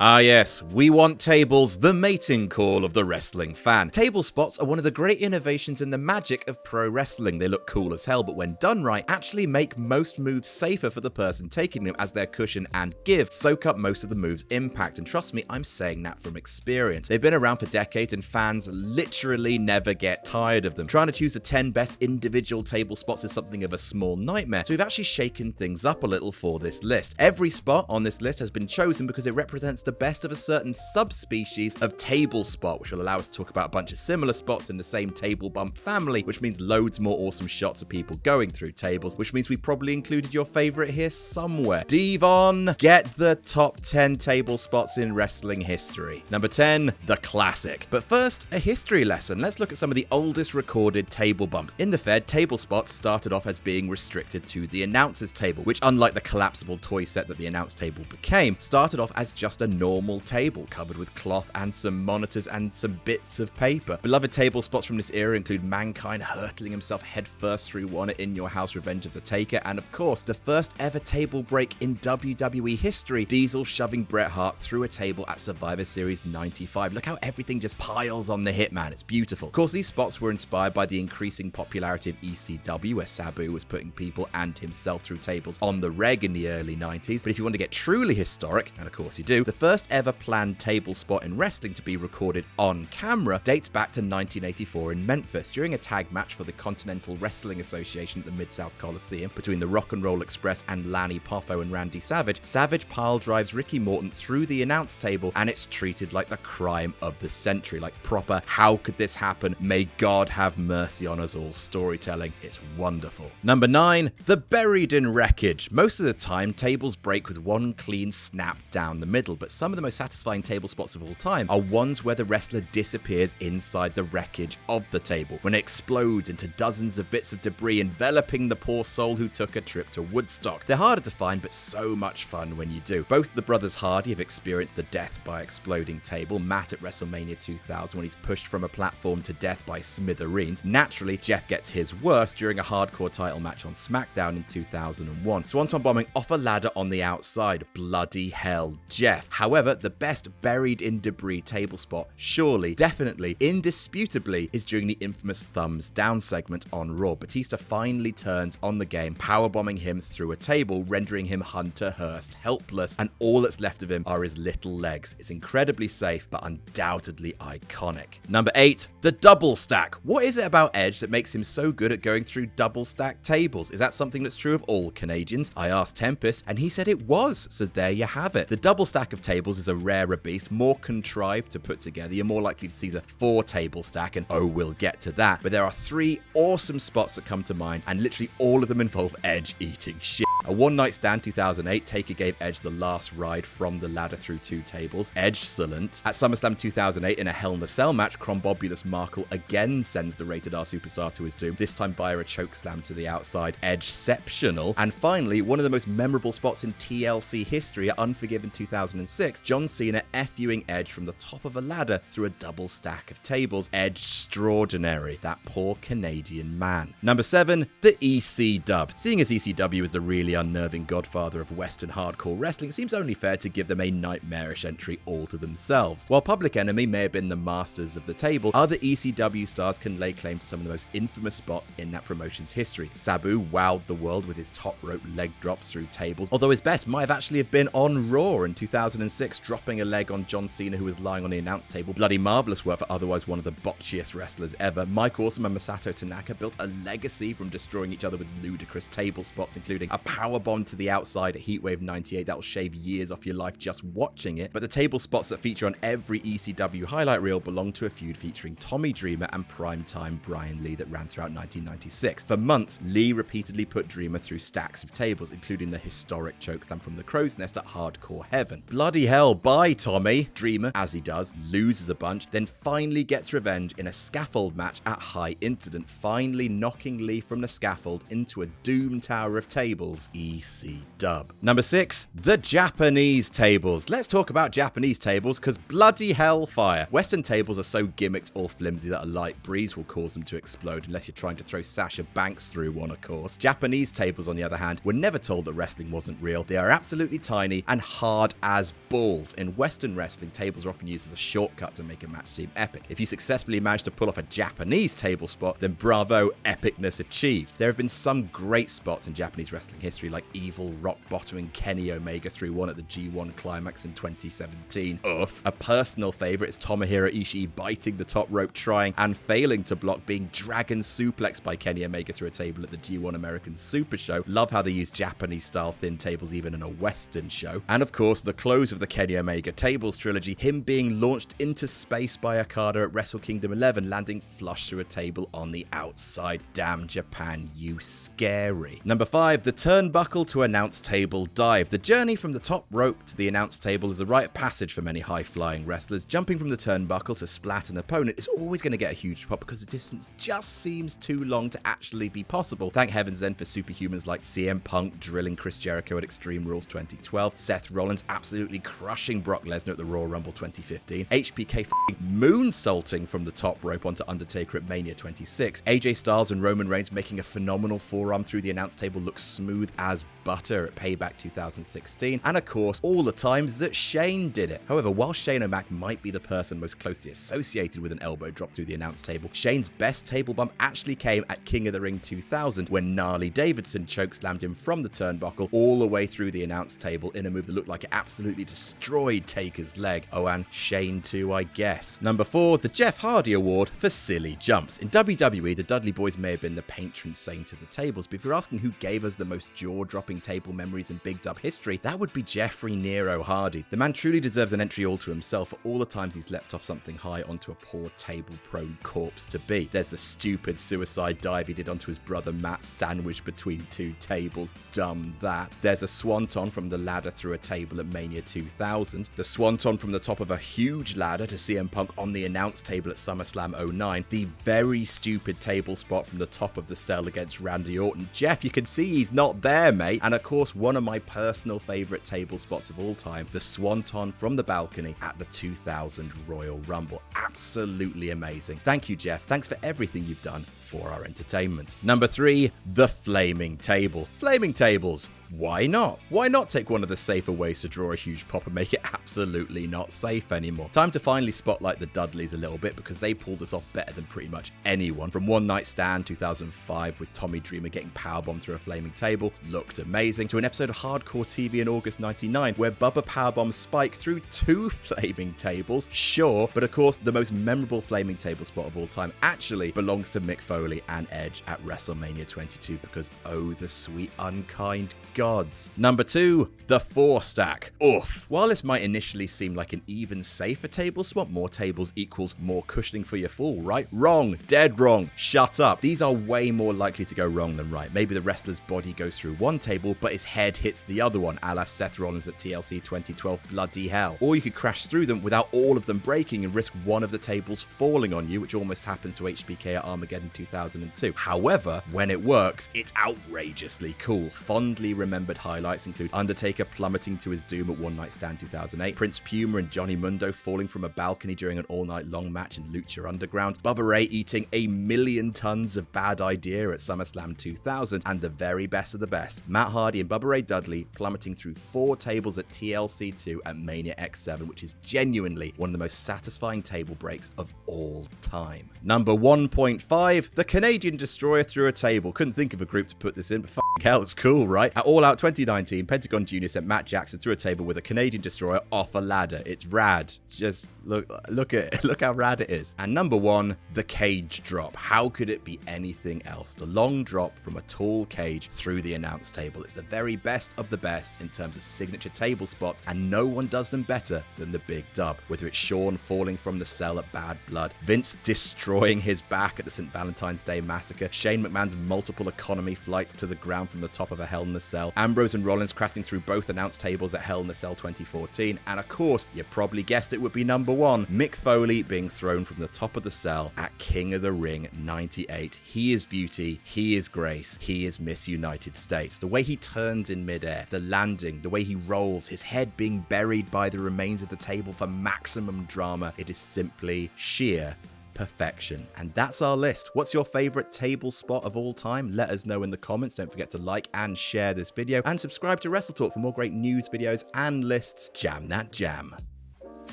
Ah yes, we want tables, the mating call of the wrestling fan. Table spots are one of the great innovations in the magic of pro wrestling. They look cool as hell, but when done right, actually make most moves safer for the person taking them as their cushion and soak up most of the move's impact. And trust me, I'm saying that from experience. They've been around for decades and fans literally never get tired of them. Trying to choose the 10 best individual table spots is something of a small nightmare, so we've actually shaken things up a little for this list. Every spot on this list has been chosen because it represents the best of a certain subspecies of table spot, which will allow us to talk about a bunch of similar spots in the same table bump family, which means loads more awesome shots of people going through tables, which means we probably included your favorite here somewhere. Devon, get the top 10 table spots in wrestling history. Number 10, the classic. But first, a history lesson. Let's look at some of the oldest recorded table bumps. In the Fed, table spots started off as being restricted to the announcer's table, which, unlike the collapsible toy set that the announce table became, started off as just a normal table covered with cloth and some monitors and some bits of paper. Beloved table spots from this era include Mankind hurtling himself headfirst through one at In Your House Revenge of the Taker, and of course, the first ever table break in WWE history, Diesel shoving Bret Hart through a table at Survivor Series 95. Look how everything just piles on the Hitman. It's beautiful. Of course, these spots were inspired by the increasing popularity of ECW, where Sabu was putting people and himself through tables on the reg in the early 90s. But if you want to get truly historic, and of course you do, the first ever planned table spot in wrestling to be recorded on camera dates back to 1984 in Memphis during a tag match for the Continental Wrestling Association at the Mid-South Coliseum between the Rock and Roll Express and Lanny Poffo and Randy Savage. Savage pile drives Ricky Morton through the announce table, and it's treated like the crime of the century, like proper how could this happen, may God have mercy on us all storytelling. It's wonderful. Number 9, the buried in wreckage. Most of the time, tables break with one clean snap down the middle, but some of the most satisfying table spots of all time are ones where the wrestler disappears inside the wreckage of the table, when it explodes into dozens of bits of debris enveloping the poor soul who took a trip to Woodstock. They're harder to find, but so much fun when you do. Both the brothers Hardy have experienced the death by exploding table, Matt at WrestleMania 2000 when he's pushed from a platform to death by smithereens. Naturally, Jeff gets his worst during a hardcore title match on SmackDown in 2001. Swanton bombing off a ladder on the outside. Bloody hell, Jeff. However, the best buried in debris table spot, surely, definitely, indisputably, is during the infamous thumbs down segment on Raw. Batista finally turns on the game, powerbombing him through a table, rendering him Hunter Hearst helpless, and all that's left of him are his little legs. It's incredibly safe, but undoubtedly iconic. Number 8, the double stack. What is it about Edge that makes him so good at going through double stack tables? Is that something that's true of all Canadians? I asked Tempest, and he said it was, so there you have it. The double stack of tables is a rarer beast, more contrived to put together. You're more likely to see the 4 table stack, and oh, we'll get to that. But there are 3 awesome spots that come to mind, and literally all of them involve Edge eating shit. A One Night Stand 2008, Taker gave Edge the last ride from the ladder through 2 tables. Edge-cellent. At SummerSlam 2008, in a Hell in a Cell match, Crombobulous Markle again sends the Rated R superstar to his doom, this time via a chokeslam to the outside. Edge-ceptional. And finally, one of the most memorable spots in TLC history at Unforgiven 2006, John Cena FUing Edge from the top of a ladder through a double stack of tables. Edge-straordinary. That poor Canadian man. Number 7, the EC dub. Seeing as ECW is the really unnerving godfather of Western hardcore wrestling, it seems only fair to give them a nightmarish entry all to themselves. While Public Enemy may have been the masters of the table, other ECW stars can lay claim to some of the most infamous spots in that promotion's history. Sabu wowed the world with his top rope leg drops through tables, although his best might have actually have been on Raw in 2006, dropping a leg on John Cena who was lying on the announce table. Bloody marvelous work for otherwise one of the botchiest wrestlers ever. Mike Awesome and Masato Tanaka built a legacy from destroying each other with ludicrous table spots, including a powerbomb to the outside at Heatwave 98 that will shave years off your life just watching it. But the table spots that feature on every ECW highlight reel belong to a feud featuring Tommy Dreamer and primetime Brian Lee that ran throughout 1996. For months, Lee repeatedly put Dreamer through stacks of tables, including the historic chokeslam from the Crow's Nest at Hardcore Heaven. Bloody hell, bye Tommy! Dreamer, as he does, loses a bunch, then finally gets revenge in a scaffold match at High Incident, finally knocking Lee from the scaffold into a doom tower of tables. EC dub. Number 6, the Japanese tables. Let's talk about Japanese tables, because bloody hellfire. Western tables are so gimmicked or flimsy that a light breeze will cause them to explode, unless you're trying to throw Sasha Banks through one, of course. Japanese tables, on the other hand, were never told that wrestling wasn't real. They are absolutely tiny and hard as balls. In Western wrestling, tables are often used as a shortcut to make a match seem epic. If you successfully manage to pull off a Japanese table spot, then bravo, epicness achieved. There have been some great spots in Japanese wrestling history, like Evil rock bottoming Kenny Omega through one at the G1 Climax in 2017. A personal favourite is Tomohiro Ishii biting the top rope, trying and failing to block, being dragon suplexed by Kenny Omega through a table at the G1 American Super Show. Love how they use Japanese-style thin tables even in a Western show. And of course, the close of the Kenny Omega tables trilogy, him being launched into space by Okada at Wrestle Kingdom 11, landing flush through a table on the outside. Damn Japan, you scary. Number 5, the turnbuckle to announce table dive. The journey from the top rope to the announce table is a rite of passage for many high-flying wrestlers. Jumping from the turnbuckle to splat an opponent is always going to get a huge pop because the distance just seems too long to actually be possible. Thank heavens then for superhumans like CM Punk drilling Chris Jericho at Extreme Rules 2012, Seth Rollins absolutely crushing Brock Lesnar at the Royal Rumble 2015, HBK moonsaulting from the top rope onto Undertaker at Mania 26, AJ Styles and Roman Reigns making a phenomenal forearm through the announce table look smooth as butter at Payback 2016, and of course all the times that Shane did it. However, while Shane O'Mac might be the person most closely associated with an elbow drop through the announce table, Shane's best table bump actually came at King of the Ring 2000 when Gnarly Davidson chokeslammed him from the turnbuckle all the way through the announce table in a move that looked like it absolutely destroyed Taker's leg. Oh, and Shane too, I guess. Number 4, the Jeff Hardy Award for silly jumps. In WWE, the Dudley Boys may have been the patron saint of the tables, but if you're asking who gave us the most jaw-dropping table memories in Big Dub history, that would be Jeffrey Nero Hardy. The man truly deserves an entry all to himself for all the times he's leapt off something high onto a poor table-prone corpse to be. There's the stupid suicide dive he did onto his brother Matt, sandwiched between two tables. Dumb that. There's a swanton from the ladder through a table at Mania 2000. The swanton from the top of a huge ladder to CM Punk on the announce table at SummerSlam 09. The very stupid table spot from the top of the cell against Randy Orton. Jeff, you can see he's not there, mate. And of course, one of my personal favourite table spots of all time, the swanton from the balcony at the 2000 Royal Rumble. Absolutely amazing. Thank you, Jeff. Thanks for everything you've done for our entertainment. Number 3, the flaming table. Flaming tables. Why not? Why not take one of the safer ways to draw a huge pop and make it absolutely not safe anymore? Time to finally spotlight the Dudleys a little bit because they pulled this off better than pretty much anyone. From One Night Stand 2005 with Tommy Dreamer getting powerbombed through a flaming table, looked amazing, to an episode of Hardcore TV in August 99 where Bubba powerbombs Spike through 2 flaming tables, sure, but of course the most memorable flaming table spot of all time actually belongs to Mick Foley and Edge at WrestleMania 22 because oh, the sweet unkind gods. Number 2, the 4 stack. Oof. While this might initially seem like an even safer table spot, more tables equals more cushioning for your fall, right? Wrong. Dead wrong. Shut up. These are way more likely to go wrong than right. Maybe the wrestler's body goes through one table, but his head hits the other one, a la Seth Rollins at TLC 2012, bloody hell. Or you could crash through them without all of them breaking and risk one of the tables falling on you, which almost happens to HBK at Armageddon 2002. However, when it works, it's outrageously cool. Fondly remembered highlights include Undertaker plummeting to his doom at One Night Stand 2008, Prince Puma and Johnny Mundo falling from a balcony during an all-night-long match in Lucha Underground, Bubba Ray eating 1,000,000 tons of Bad Idea at SummerSlam 2000, and the very best of the best, Matt Hardy and Bubba Ray Dudley plummeting through 4 tables at TLC 2 at Mania X7, which is genuinely one of the most satisfying table breaks of all time. Number 1.5, the Canadian Destroyer through a table. Couldn't think of a group to put this in, but hell, it's cool, right? At All Out 2019, Pentagon Jr. sent Matt Jackson through a table with a Canadian Destroyer off a ladder. It's rad. Just look at it. Look how rad it is. And number 1, the cage drop. How could it be anything else? The long drop from a tall cage through the announce table. It's the very best of the best in terms of signature table spots, and no one does them better than the Big Dub. Whether it's Shawn falling from the cell at Bad Blood, Vince destroying his back at the St. Valentine's Day Massacre, Shane McMahon's multiple economy flights to the ground from the top of a Hell in a Cell, Ambrose and Rollins crashing through both announce tables at Hell in a Cell 2014, and of course, you probably guessed it would be number 1, Mick Foley being thrown from the top of the cell at King of the Ring 98. He is beauty, he is grace, he is Miss United States. The way he turns in midair, the landing, the way he rolls, his head being buried by the remains of the table for maximum drama, it is simply sheer perfection. And that's our list. What's your favorite table spot of all time? Let us know in the comments. Don't forget to like and share this video and subscribe to WrestleTalk for more great news videos and lists. Jam that jam.